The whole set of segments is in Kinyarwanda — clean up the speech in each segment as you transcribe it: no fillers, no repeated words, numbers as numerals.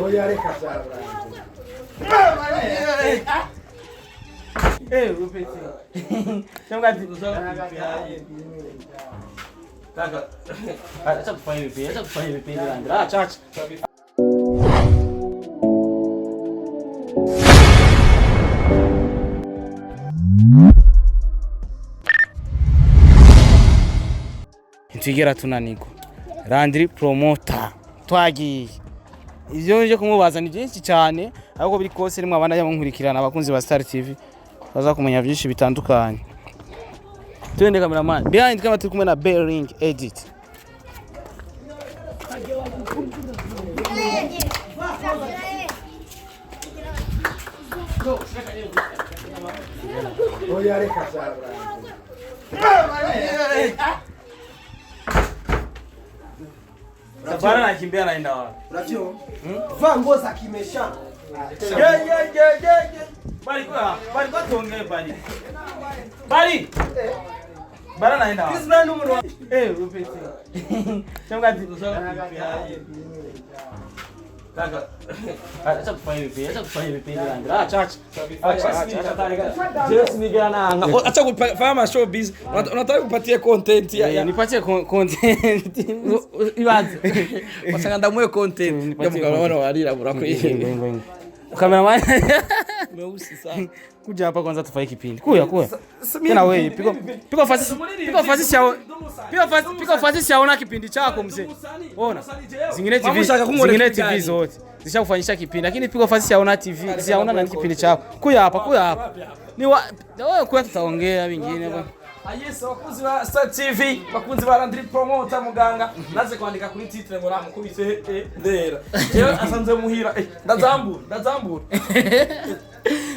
Oya reka cyabura. Upeti. Chama ati. Kaka. Acha kufanya hivi, Landry. Chacha. Intigera tunaniko. Landry promoter. Twagiye. Ivyo nje kumubaza ni byinshi cyane ariko biri kose rimwe abana y'abankurikirana abakunzi ba Star TV baza kumenya byinshi bitandukanye. Twende cameraman. Behind camera turi kumwe na Bearing Edit. Oya reka cyabura. Sabara nakimbia naenda wapi? Unajua? Vaa nguo za kimesha. Bali kwa tuongee bali. Bara naenda wapi? This man numero. Upeti. Chama ati. Kaka. Acha kufanya hivi, Landry. Chacha. Just nigana anga. Acha kufanya showbiz. Unataka kupatia content ya. Nipatie content. Ibanze. Wasanga ndamwe content. Mukabona warira burakwije. Cameraman. Mweusi sana. Kuja hapa kwanza tufanye kipindi. Kuya. Tena wewe piko fasi siaona kipindi chako mzee. Ona. Zingine TV zote. Zishakufanyisha kipindi lakini piko fasi siaona TV, siaona na kipindi chako. Kuya hapa. Ni wewe kuya tutaongea vingine bwana. Yes, bakunzi ba Star TV, bakunzi ba Landry promoter muganga. Naze kwandika kuri titre ngo ramukubise ndera. Jewe asanze muhira. Ndazambura.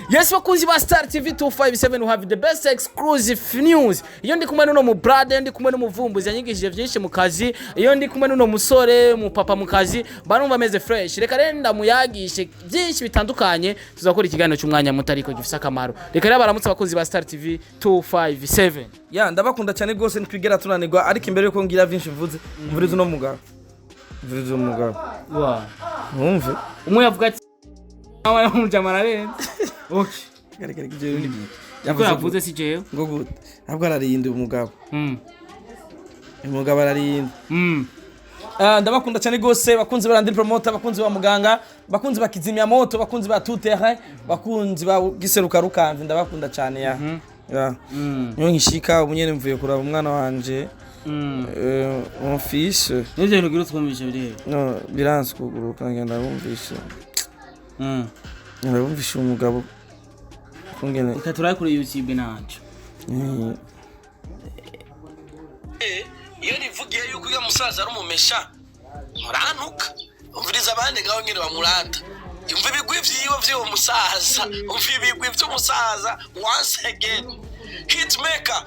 Yes, bakunzi ba Star TV 257 we have the best exclusive news. Iyo ndi kumwe n'uno mu brother, ndi kumwe n'umuvumbuzi yanyigishije byinshi mu kazi. Iyo ndi kumwe n'uno musore, mu papa mu kazi, barumva ameze fresh. Reka renda muyagishe byinshi bitandukanye. Tuzakora ikiganiro cy'umwanya mutariko gifisa akamaro. Reka rero baramutse bakunzi ba Star TV 257. Ya ndabakunda cyane rwose ntwigera tunanirwa ariko imbere yuko ngira byinshi mvuze mvurizo no mugabo. Wa. Mwumve. Umwe yavuga ati nawe umujamara rende. Okay. Kare kijeyo ni. Yavuze si jeyo. Ngo gute. Ntabwo ararinda umugabo. Umugabo ararinda. Ndabakunda cyane rwose bakunzi ba Landry promoter, bakunzi ba muganga, bakunzi ba kizimya moto, bakunzi ba tout terrain, bakunzi ba giseruka rukamve ndabakunda cyane ya. Niyo nkishika ubunyene mvuye kuraba umwana wanje. Mon fils. Nivyo bintu girutse kumvisha biri. No, biranse kuguruka ngenda bumvisha. Ndabumvisha umugabo. Kungene. Ikaturaye kuri YouTube nacu. Iyo nivugiye yuko uyu musaza ari umumesha murantuka umviriza abandi ngaho ngene bamurata umva ibigwi vyiwe vy'uwo musaza umva ibigwi vy'umusaza once again hitmaker.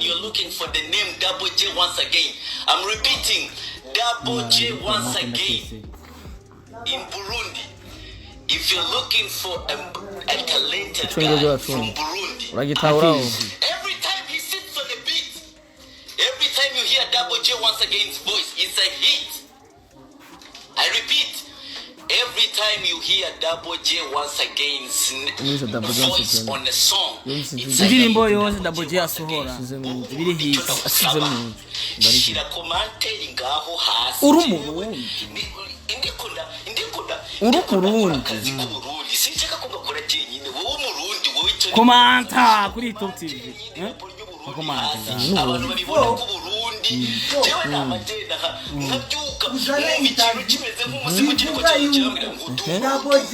You're looking for the name Double J once again. I'm repeating, Double J once again in Burundi. If you're looking for a talented guy from Burundi, every time he sits on the beat, every time you hear Double J once again's voice, it's a hit. I repeat, every time you hear Double J once again's voice on a song, it's a indirimbo yose Double J asohora biri hit. Shira komanteri ngaho hasi. Urumu sinshaka ko gakora jenyine wowe umurundi wowe cyo komanta kuri Top TV komanta abantu babibona ko Burundi jewe namagenda nkabyuka mu ikintu kimeze nk'umuzigo kiriko cyamira ngo Double J.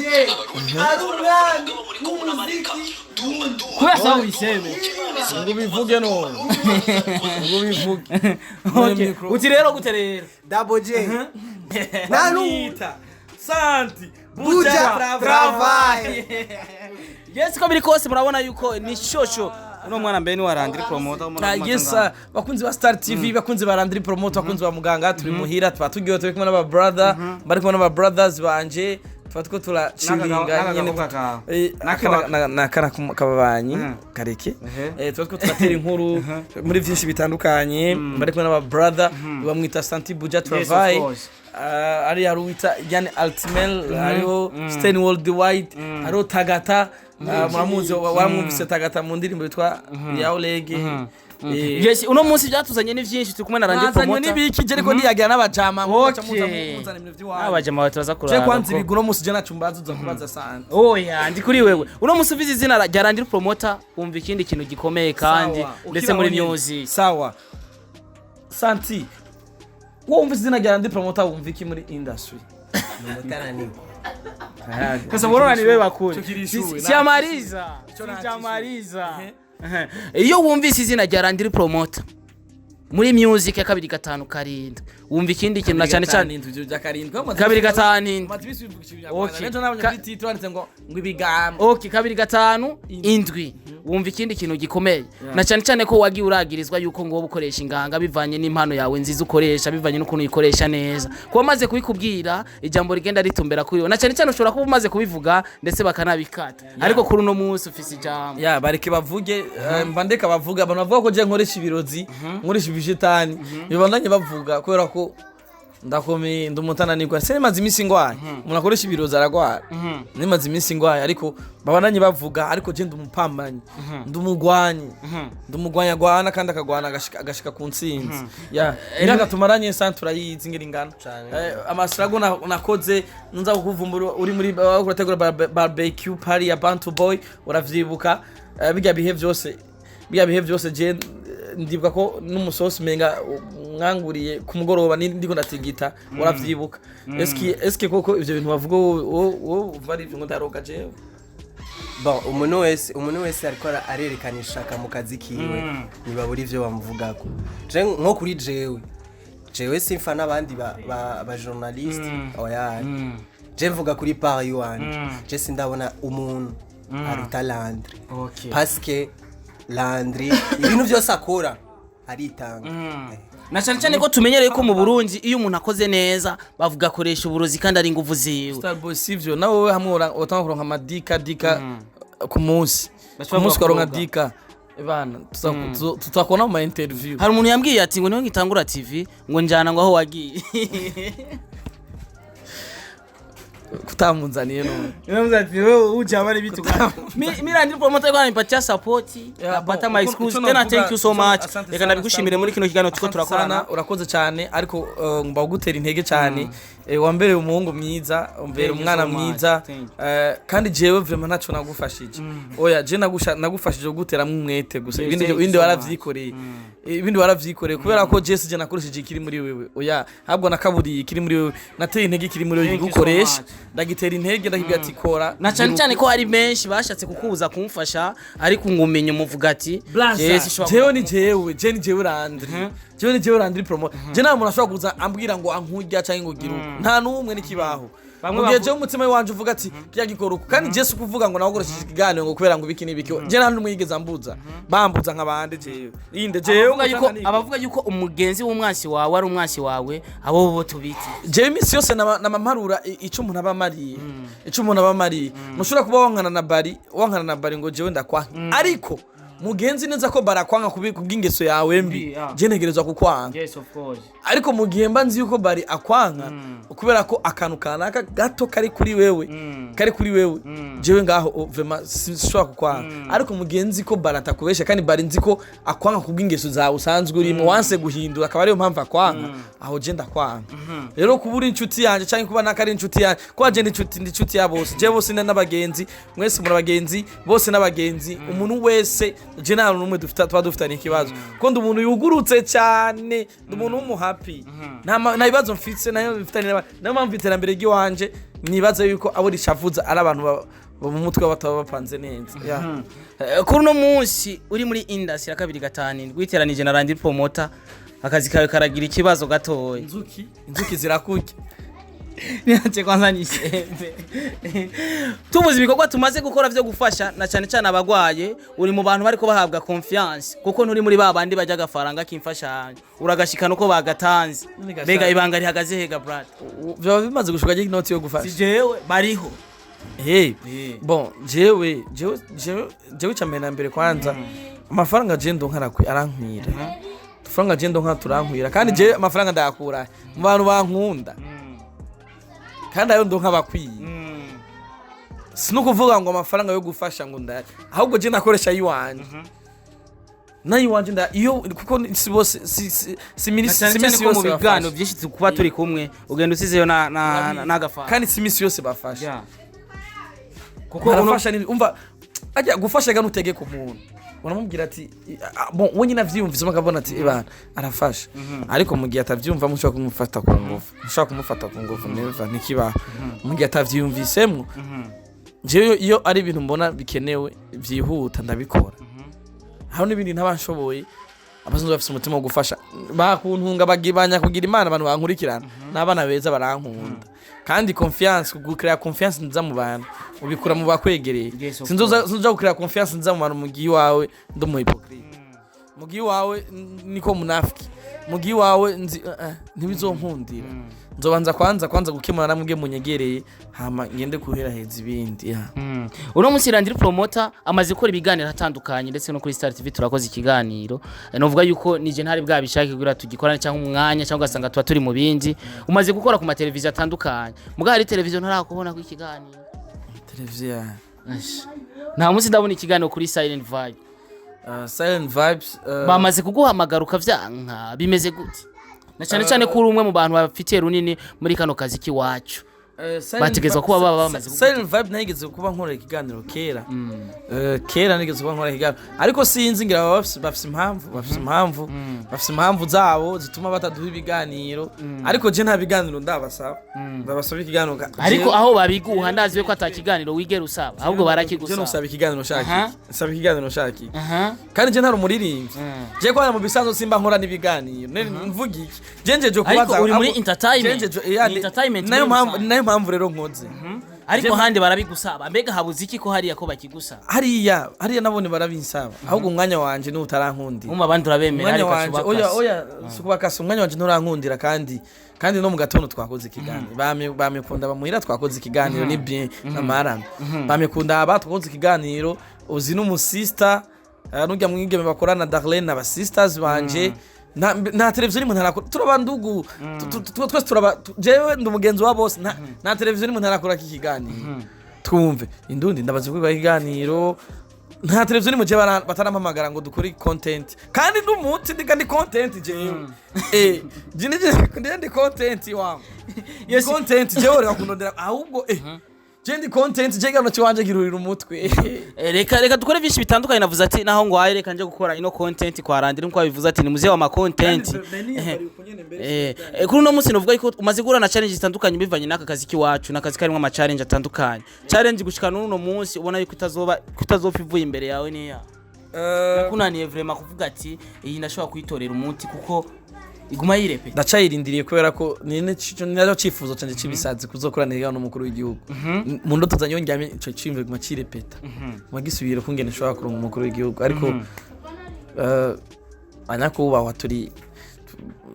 Arwanye. muri ko munamarika duma kuya sawa bisebe ngo bivuge none. Ngo bivuge. Okay, uti rero guterera Double J. Nanuta. Santi. Buja travail. Yes, ko biri kose murabona yuko ni shosho uno mwana mbere ni wa Landry promoter Yes, bakunzi ba Star TV, bakunzi ba Landry promoter, bakunzi ba muganga turi muhira twatugiye turi kumwe n'aba brother, bari kumwe n'aba brothers banje Twa turaciringa nyene nakara kababanyi kareke twa turatera inkuru muri vyinshi bitandukanye bari kumwe n'aba brother bamwita Santi Buja Travail ari yaruita yani Altimel ariho Stain Worldwide ariho Tagata muramuzi waramwumvise Tagata mu ndirimbo yitwa Yaolege yes uno munsi byatuzanye ni vyinshi turi kumwe na Landry promoter nibiki je ariko ndiyagira n'abajama muzana ibintu by'iwawe abajama bataza kurara je kwanza ibiguno munsi je nacumbaza uza kubaza sana oya ndi kuri wewe uno munsi uvize izina rya Landry promoter umva ikindi kintu gikomeye kandi ndetse muri music sawa Santi wumva izina rya Landry promoter wumva iki muri industry Mutana ni Sasa mbona ni wewe bakuri siamaliza iyo wumvise izina rya Landry promoter muri music ya 2-5 wumva ikindi kintu na cyane cyane 2-5 okay 2-5 indwi wumva ikindi kintu gikomeye na cyane cyane ko wagiye uragirizwa yuko ngo ukoresha inganga bivanye n'impano yawe nziza ukoresha bivanye n'ukuntu uyikoresha neza kuba maze kubikubwira ijambo rigenda ritumbera kuri yo na cyane cyane ushobora kuba umaze kubivuga ndetse bakanabikata ariko kuri uno munsi ufise ijambo bareke bavuge mbandeka bavuga abantu bavuga ko je nkoresha ibirozi nkoresha ibishitani bibandanye bavuga kubera ko ndakomeye ndumutana niko semaze imisi ngwaye umuntu akoresha ibirozi aragwara nimaze imisi ngwaye ariko babandanye bavuga ariko je ndumupambanyi ndumugwanya gwana kandi akagwana agashika ku ntsinzi imyaka tumaranye santura yizi ngiringana amasirago nakoze nza kukuvumbura uri muri urategura barbecue party ya Bantu Boy uravyibuka bijya bihe byose je ndibuka ko n'umusosi menga mwanguriye ku mugoroba ndiko ndatigita uravyibuka eske koko ivyo bintu bavuga wo bari ngo ndaroga je bon umuntu wese ariko arerekanisha mu kazi kiwe niba buri ivyo bamuvugako je nko kuri jewe simfa n'abandi ba journalist oya je mvuga kuri part yuanje je sindabona umuntu aruta Landry parce que Landry ibintu byose akora aritanga na cyane cyane ko tumenyereye ko mu Burundi iyo umuntu akoze neza bavuga akoresha uburozi kandi ari ingufu ziwe Starboy sivyo nawe hamwe utanga kuronka amadika ku munsi karonka dika bana tutakona mu interview hari umuntu yambwiye ati ngo niho ngitangura TV ngo njana ngo aho wagiye kutamunzaniye none namuzati wewe ujamara bitu Landry promoter kwa nipatia support napata my excuse tena thank you so much reka ndabigushimire muri kino kiganiro tuko turakorana urakoze cyane ariko mbagutera intege cyane wambere umuhungu mwiza umbere umwana mwiza kandi jewe vraiment ntaco nagufashije oya je nagufashije gutera mwete gusa ibindi waravyikoreye kubera ko Jesse je nakoresheje ikiri muri wewe oya habwo nakaburiye ikiri muri wewe nateye intege ikiri muri wewe gukoresha ndagitera intege ndakibya ati kora na cyane cyane ko hari benshi bashatse kukubuza kumfasha ariko ngumenye muvuga ati jewe ni jewe Landry promoter je nta muntu ashobora kuza ambwira ngo ankurya cyangwa ngo giruko nta numwe nikibaho mugihe je umutima wanje uvuga ati kya gikoruko kandi Jesse kuvuga ngo nakoresheje ikiganiro ngo kubera ngo biki nibiki je nta numwe yigeze ambuza bambuza nk'abande jewe abavuga yuko umugenzi w'umwansi wawe ari umwansi wawe abo bo tubiti je imisi yose namamparura ico umuntu abamariye mushobora kuba wankana na bari ngo jewe ndakwa ariko mugenzi neza ko barakwanga kubw'ingeso yawe mbi je ntegerezwa kukwanga yes of course ariko mugihe mba nzi yuko bari akwanga kubera ko akantu kanaka gato kari kuri wewe jewe ngaho vraiment sishobora kukwanga ariko mugenzi ko barata kubesha kandi bari nzi ko akwanga kubw'ingeso zawe usanzwe urimo wanse guhindura akaba ariyo mpamvu akwanga aho je ndakwanga rero kubura inshuti yanje cyangwa kuba nakari inshuti yanje ko je inshuti ya bose je bose n'abagenzi mwese muri abagenzi bose n'abagenzi umuntu wese je nta numwe dufitanye ikibazo ko umuntu yugurutse cyane umuntu w'umuhappy nta bibazo mfitse nayo bifitanye mpamvu iterambere ry'iwanje nibaza yuko abo rishavuza ari abantu mu mutwe bataba bapanze neza kuri uno munsi uri muri industry ya 2-5 gwiteranije na Landry promoter akazi kawe karagira ikibazo gatoya inzuki zirakurya niache kwanza niseme tubuze ibikorwa tumaze gukora vyo gufasha na cyane cyane abagwaye uri mu bantu bariko bahabwa confiance kuko nturi muri babandi bajya gafaranga kimfasha uragashikana uko bagatanze mbega ibanga rihagaze hega brad byo bimaze gushuka inoti yo gufasha si jewe bariho bon jewe cyamena mbere kwanza amafaranga je ndo nkarakwe arankwira amafaranga je ndo nkaturankwira kandi je amafaranga ndayakura mu bantu bankunda kandi ayo ndo nkabakwiye sinukuvuga ngo amafaranga yo gufasha ngo ndaya ahubwo je nakoresha yiwanje nayiwanje nda iyo kuko si bose si minisi yose mu bigano byinshi kuba turi kumwe ugenda usizeyo na gafa kandi si minisi yose bafasha kuko urafasha ni umva ajya gufasha gano utege ku muntu uramubwira ati bon wenye navyumvise makabona ati ibana arafasha ariko mu gihe atavyumva mushaka kumufata ku ngufu neva nikiba mu gihe atavyumvisemo je iyo ari ibintu mbona bikenewe vyihuta ndabikora aho n'ibindi ntabanshoboye abazungu bafite umutima wo gufasha bakuntunga bagibanya kugira imana abantu bankurikirana n'abana beza barankunda kandi confiance gukira confiance nza mu bantu ubikura mu bakwegereye sinzoza gukira confiance nza mu bantu mu gihe wawe ndo mu hypocrite mu gihe wawe niko munafiki mu gihe wawe ntibizonkundira nzobanza kwanza gukemura namwe munyegereye hama ngende kuhera heza ibindi uno munsi Landry promoter amaze gukora ibiganiro hatandukanye ndetse no kuri Star TV turakoze ikiganiro novuga yuko nije ntari bwabishake kugira tugikorana cyangwa umwanya cyangwa gasanga tuba turi mu bindi umaze gukora ku mateleviziyo atandukanye muga hari televiziyo ntarakubona ku ikiganiro televiziyo nta munsi ndabona ikiganiro kuri Silent Vibe Silent Vibes bamaze kuguhamagara ukavyanka bimeze gute na cyane kuri umwe mu bantu bafitiye runini muri kano kazi kiwacu bategezwa kuba baba bamaze Silent Vibe nageze kuba nkora ikiganiro kera nigeze kuba nkora ikiganiro ariko sinzi ngira bafise impamvu zabo zituma bataduha ibiganiro ariko je nta biganiro ndabasaba ikiganiro ariko aho babiguha ndaziwe ko atakiganiro wigera usaba ahubwo barakigusaba je nosaba ikiganiro shaki kandi je ntari umuririmbyi je kwa mu bisanzo simba nkora n'ibiganiro mvuga iki je kubaza ariko uri muri entertainment nayo mpamvu rero nkoze ariko handi barabigusaba mbega habuze iki ko hariya ko bakigusaba hariya nabone barabinsaba ahubwo umwanya wanje ni utarankundi abandi urabemera ariko oya subakasa umwanya wanje nturankundira kandi no mu gatondo twakoze ikiganiro bamekunda bamuhira twakoze ikiganiro ni bien namarana bamekunda abatwakoze ikiganiro uzi n'umusista n'ujya mwigeme bakorana Darlene n'aba sisters banje nta televiziyo nimwe ntarakora turabandugu twese jewe ndumugenzi wa boss nta televiziyo nimwe ntarakora kikiganiro twumve indundi ndabaze kwiga ikiganiro nta televiziyo nimwe je batarampamagara ngo dukore content kandi ndumuti ndi content jewe ndi content wangu yes content jewe rakundondera ahubwo Jendi content jega no kiwanje girurira umutwe reka dukore byinshi bitandukanye navuze ati naho ngo aye reka nje gukora ino content kwa Landry nko bivuze ati ni muze wa ma content kuri no munsi novuga ko umaze gura na challenge zitandukanye bivanye n'aka kazi kiwacu n'akazi karimo ama challenge atandukanye challenge gushika n'uno munsi ubona yuko kutazopfa ivuye imbere yawe niya kunaniye vraiment kuvuga ati iyi ndashobora kuyitorera umuti kuko iguma yirepe ndacayirindiriye kubera ko ninayo cifuzo canje cibisazi kuzokoranira n'umukuru w'igihugu mu ndoto zanyo ndyamye ico cimve guma cirepeta magisubire kungene nshobora kuronka umukuru w'igihugu ariko anyakuba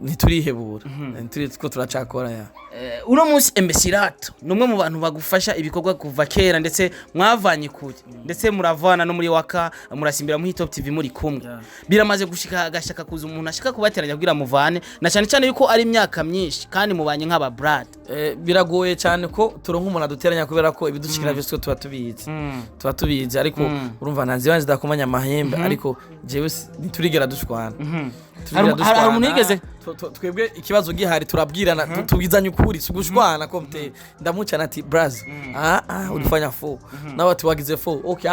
ntiturihebura nturi ko turacakora ya uno munsi Embesirato numwe mu bantu bagufasha ibikorwa kuva kera ndetse mwavanye kuri ndetse muravana no muri waka murasimbira muri Top TV muri kumwe biramaze gushika agashaka kuza umuntu ashaka kubateranya kugira muvane na cyane yuko ari imyaka myinshi kandi mubanye nk'aba brad biragoye cyane ko turonka umuntu aduteranya kubera ko ibidushikira byose tuba tubizi ariko urumva nanzi banje dakomanya amahembe ariko jewe ntiturigera dushwana hari umuntu yigeze twebwe ikibazo gihari turabwirana tubizanye ukuri sugushwana komte ndamucana ati braz ulifanya 4 nawe ati wagize 4 okay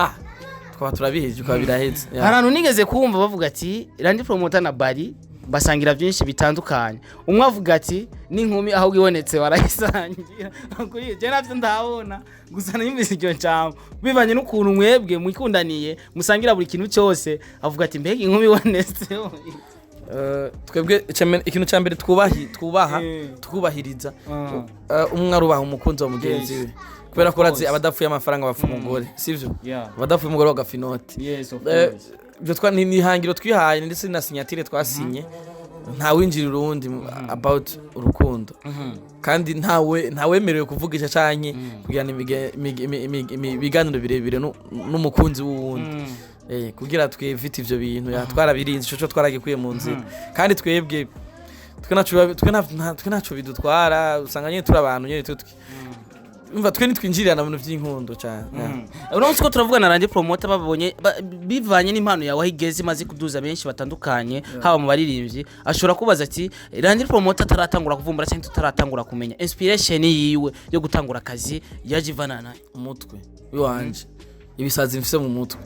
twaba turabihije kwa biraheze abantu nigeze kumva bavuga ati Landry promoter na bari basangira byinshi bitandukanye umwe avuga ati n'inkumi aho gibonetse barayisangira kuri je navyo ndabona gusa n'imisi cyo cyambo bivanye n'ukuntu mwebwe mwikundaniye musangira buri kintu cyose avuga ati mbega inkumi ibonetse twebwe ikintu cya mbere twubaha twubahiriza umwe arubaha umukunzi wa mugenzi we kubera ko urazi abadapfuye amafaranga bapfa umugore sivyo abadapfuye umugore bagafa inoti ibyo ni ihangiro twihaye ndetse na sinyatire twasinye nta winjirira uwundi about urukundo kandi ntawemerewe kuvugisha canke kugirana ibiganiro birebire n'umukunzi w'uwundi kugira twevite ivyo bintu twarabirinze ico twaragikuye mu nzira kandi twebwe twe naco bidutwara usanga nyine turi abantu nyine umva twe nitwinjirira na bintu by'inkundo cyane urabona ko turavugana na promoter babonye bivanye n'impano yawe ahigeze maze kuduza benshi batandukanye haba mu baririmbyi ashobora kubaza ati Landry promoter ataratangura kuvumbura cyangwa tutaratangura kumenya inspiration yiwe yo gutangura akazi yajivanana umutwe wanje ibisazi mfise mu mutwe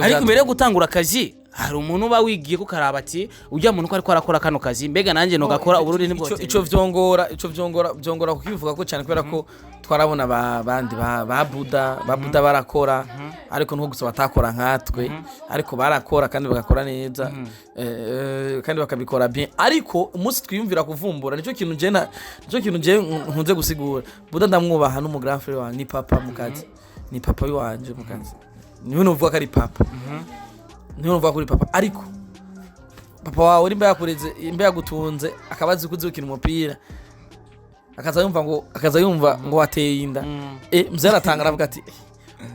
ariko mbere yo gutangura akazi hari umuntu uba wigiye ko karaba ati ujya muntu ko ariko arakora kano kazi mbega nanjye no gakora ubururi nibwo ico vyongora kukivuga ko cyane kubera ko twarabona bandi ba Buda barakora ariko nko gusa batakora nkatwe ariko barakora kandi bagakora neza kandi bakabikora bien ariko umunsi twiyumvira kuvumbura nico kintu je nkunze gusigura Buda ndamwubaha n'umugrand frère wa ni papa mukazi ni papa wanje mukazi niwe novuga ko ari papa niho numva kuri papa ariko papa wawe rimba yakureze imbe yagutunze akabazi kuzukira umupira akaza yumva ngo wateye inda mzera tangara avuga ati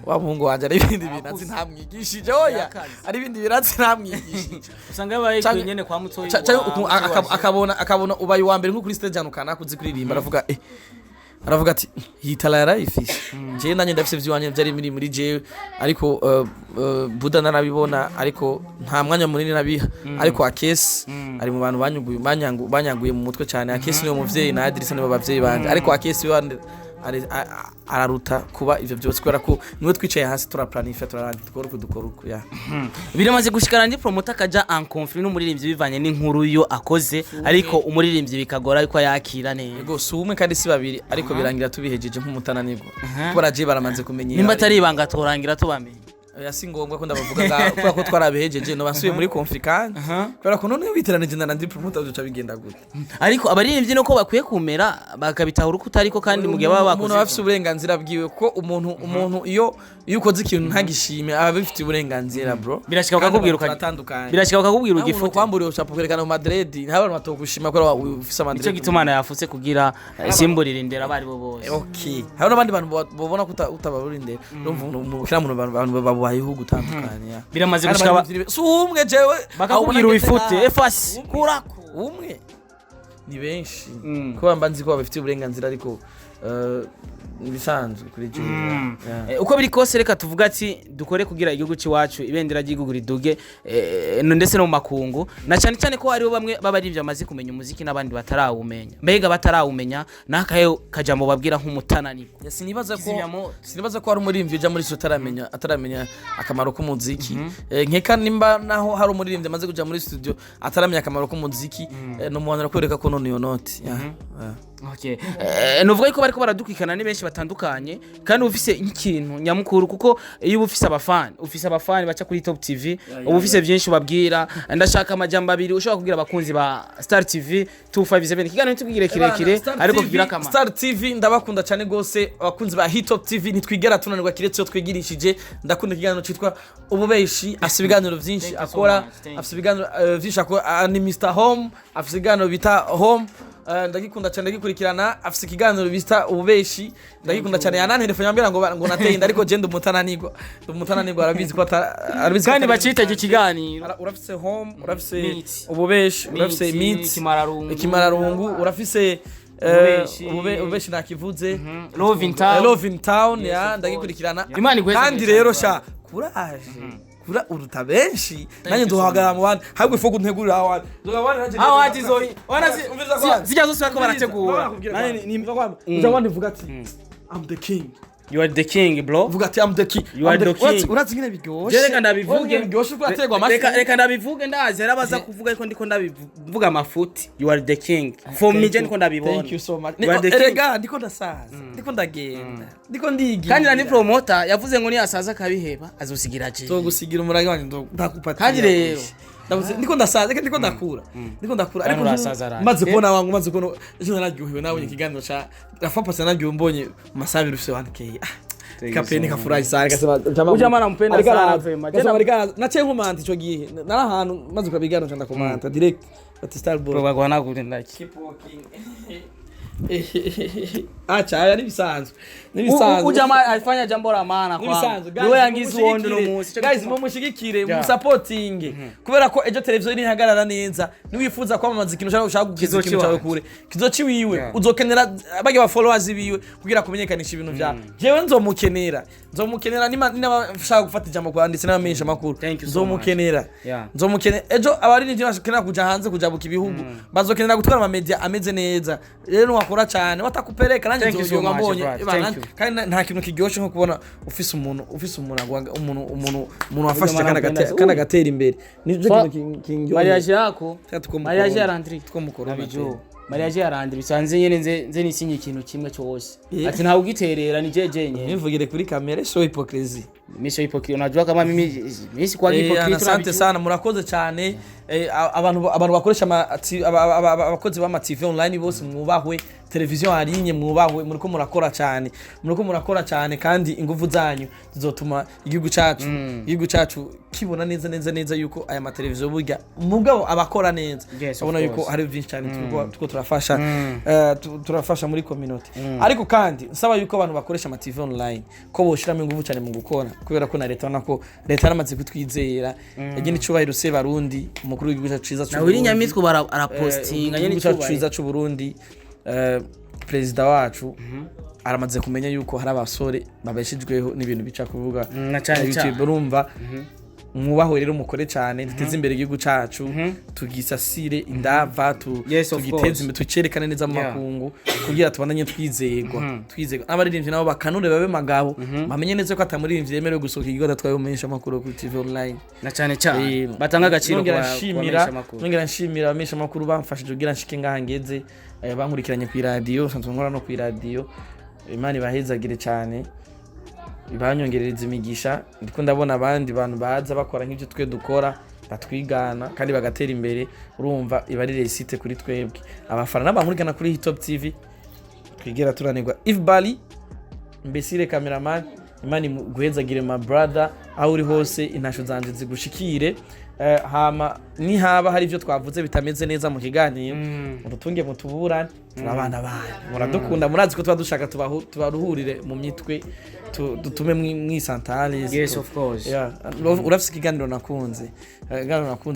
wa muhungu wanje ari ibindi bintu ntamwigishije oya ari ibindi biratsi ntamwigishije usanga yabaye nyene kwa mutoyi akabona ubaye wa mbere nko kuri stage janukana kuzikuririmba aravuga ati hitala yarayifise je nanye ndafise vy'iwanje byari muri je ariko Buda narabibona ariko nta mwanya munini nabiha ariko akesi ari mu bantu banyanguye mu mutwe cyane akesi niyo muvyeyi na Adrisa nibo bavyeyi banje ariko akesi araruta kuba ivyo byose kubera ko niwe twicaye hasi turaplanifya dukora uko ya biramaze gushikana ndi promoter kaja en conflit n'umuririmbyi bivanye n'inkuru yo akoze ariko umuririmbyi bikagora ariko yakira neza yego sumwe kandi si babiri ariko birangira tubihejeje nk'umutananirwa kubera je baramaze kumenyera nimba atari ibanga turangira tubamenye yasi ngombwa ko ndabavuga kubera ko twarabihejeje no basuye muri conflicant kubera ko none biteranije na Landry promoter byo bigenda gute ariko abaririmbyi no ko bakwiye kumera bakabitahura uko utariko kandi mu gihe baba bakoze umuntu afite uburenganzira bwiwe ko umuntu iyo ukoze ikintu ntagishime aba bifite uburenganzira bro birashika bakakubwira ugifuta kwamburiye ushaka kwerekana mu Madrid ntabwo batogushima ko ufise Madrid icyo gitumana yafutse kugira simburira indera bari bo bose okay hari nabandi bantu babona ko utabarurindera no kira mu bantu babayeho gutandukanya biramaze gushika umwe jewe bakakubwira wifute efasi kurako umwe ni benshi ko bambanzi ko bafite uburenganzira ariko bisanzwe kuri je uko biri kose reka tuvuga ati dukore kugira igihugu cyacu ibendera ry'igihugu riduge ndetse no mu makungu na cyane ko hariho bamwe babarivye amaze kumenya umuziki n'abandi batarawumenya mbega batarawumenya nakaye kajambo babwira nk'umutananirwa sinibaza ko hari umuririmbyi uja muri studio ataramenya akamaro k'umuziki nkeka nimba naho hari umuririmbyi amaze kuja muri studio ataramenya akamaro k'umuziki no muhanira kwereka ko none yo note okay nuvuga ko bariko baradukikana ni benshi batandukanye kandi ufise ikintu nyamukuru kuko iyo ufise abafani baca kuri Top TV ufise byinshi ubabwira ndashaka amajambo abiri ushobora kugira abakunzi ba Star TV 257 kigano tubwire kirekire ariko kugira kama Star TV ndabakunda cyane gose abakunzi ba Top TV nitwigera tunanirwa kiretse twigirishije ndakunda kigano citwa ububeshi afise ibiganiro byinshi akora afise ibiganiro byinshi akora ni Mr Home afise ibiganiro bita Home ndagikunda cyane gikurikirana afise ikiganiro bita ububeshi ndagikunda cyane yanane telefone yambira ngo nateye inda ariko je ndumutananirwa arabizi ko arabizi kandi baciteje ikiganiro urafise Home urafise ububeshi urafise meet ikimararungu urafise ububeshi nakivuze Love in Town ya ndagikurikirana kandi rero sha courage kura uruta benshi nanye ndohagara mu bandi habwe ifogo ntegurira awandi ndogabana nanje awandi zoi zijya zose bako barategura nanye nimva kwamba uzabandi vuga ati I'm the king you are the king bro vuga ati I'm the king you are the king urazi ngene bigoshe reka ndabivuge bigoshe kurategwa amafi reka ndabivuge ndazi arabaza kuvuga ariko ndiko ndabivuga amafuti you are the king for me je ndiko ndabibona thank you so much rega ndiko ndasaza ndiko ndagenda ndiko ndigira kandi Landry promoter yavuze ngo ni asaza kabiheba azosigira je to gusigira umurage wanje ndakupata kandi rero ndavuze ndiko ndasaza ndiko ndakura ariko urasaza maze kubona wangu maze kubona ejo nararyohewe nawe ikiganiro ca rafa pasa naryo mbonye masabiri ufise 1k kapeni kafurahi sana kasema ujama nampenda sana vema jana nache nkomanta ico gihe narahantu maze ukabigana cyanda komanta direct ati Starboy probagwa nakuri ndaki keep walking acha ari bisanzwe ujama afanya jambo la maana kwa niwe yangize uwondo no munsi guys mumushigikire musupporting kubera ko ejo televiziyo iri hagarara neza niwifuza kwamamaza ikintu ushaka kugiza ikintu cyawe kure kizoci wiwe uzokenera abage ba followers biwe kugira kumenyekanisha ibintu byawe jewe nzomukenera n'abashaka gufata ijambo kwanditse n'abamenyesha makuru nzomukenera ejo abari n'ibyo bashaka kuja hanze kujabuka ibihugu bazokenera gutwara ama media ameze neza rero wakora cyane watakupereka nanjye nzoyoga mbonye kandi nta kintu kiryoshe nko kubona ufise umuntu wafashije kana gatera imbere nivyo kintu kingiyo mariage yako mariage ya Landry twomukora abijo mariage ya Landry sanze nyene nze nisinye ikintu kimwe cyose ati ntawe ugiterera ni jeje nye nivugire kuri kamera so hypocrisy misho hypocrisy unajua kama mimi kwa hypocrisy asante sana murakoze cyane abantu bakoresha abakozi ba TV online bose mwubahwe televiziyo harinye mwubahwe muriko murakora cyane kandi ingufu zanyu zizotuma igihugu cacu kibona neza yuko aya mateleviziyo burya mugabo abakora neza abona yuko hari byinshi cyane tuko turafasha muri community ariko kandi nsaba yuko abantu bakoresha TV online ko boshiramo ingufu cyane mu gukora kubera ko na leta nako leta namaze kutwizera yagiye n'icubahiro se barundi umukuru w'igihugu cyacu ciza na wiri nyamitwe barapostinga nyene ciza cy'u Burundi president wacu aramaze kumenya yuko hari abasore babeshijweho n'ibintu bica kuvuga na cyane urumva mwubahwe rero mukore cyane duteze imbere igihugu cacu tugisasire indava tugiteze imbere tucerekane neza mu makungu kugira tubandanye twizegwa abaririmbyi nabo bakanure babe magabo bamenye neza ko atamuririmbyi yemerewe gusohoka igihugu adatwaye umenyesha makuru ku TV online na cyane batanga agaciro nongera nshimira abamenyesha makuru bamfashije kugira nshike ngahangeze bankurikiranye ku radio sanzwe nkora no ku radio Imana ibahezagire cyane ibanyongerereza imigisha ndiko ndabona abandi bantu baza bakora nk'ibyo twe dukora batwigana kandi bagatera imbere urumva ibari resite kuri twebwe abafana n'abankurikirana kuri Hitop TV twigera turanirwa If Bali mbesire cameraman Imana guhezagire my brother aho uri hose intasho zanje zigushikire hama ni haba hari ibyo twavuze bitameze neza mu kiganiro urutunge mutuburane abana baye muradukunda murazi ko twadushaka tubaruhurire mu myitwe dutume mwisantale yes of course urafise ikiganiro nakunze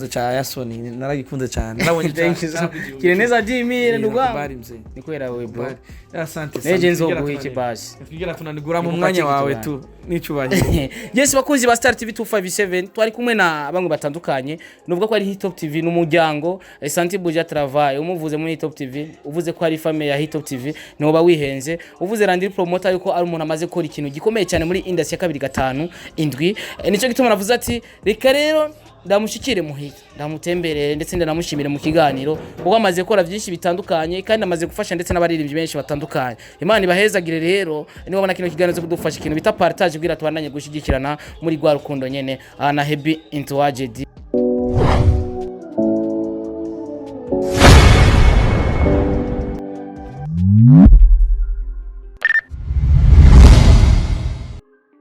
cha Yasoni naragikunze cyane nabonye kire neza Jimmy ndugwa ni kwera we bro asante sana neje nzoguha iki basi twigera tunanigura mu mwanya wawe tu nicubahiro yes bakunzi ba Star TV 257 twari kumwe na bamwe batandukanye nubwo ko ari Hitop TV n'umuryango Santi Buja Travail umuvuze muri Hitop TV uvuze ko ari family ya Hitop TV noba wihenze uvuze Landry promoter yuko ari umuntu amaze gukora ikintu gikomeye cyane muri industry ya 2 5 nico gituma navuze ati reka rero ndamushikire muhita ndamutemberere ndetse ndanamushimire mu kiganiro kuko amaze gukora byinshi bitandukanye kandi amaze gufasha ndetse n'abaririmbyi benshi batandukanye Imana ibahezagire rero niba babona kino kiganiro cyo kudufasha ikintu bita partage kugira tubandanye gushigikirana muri gwa rukundo nyene na Happy into Wajedi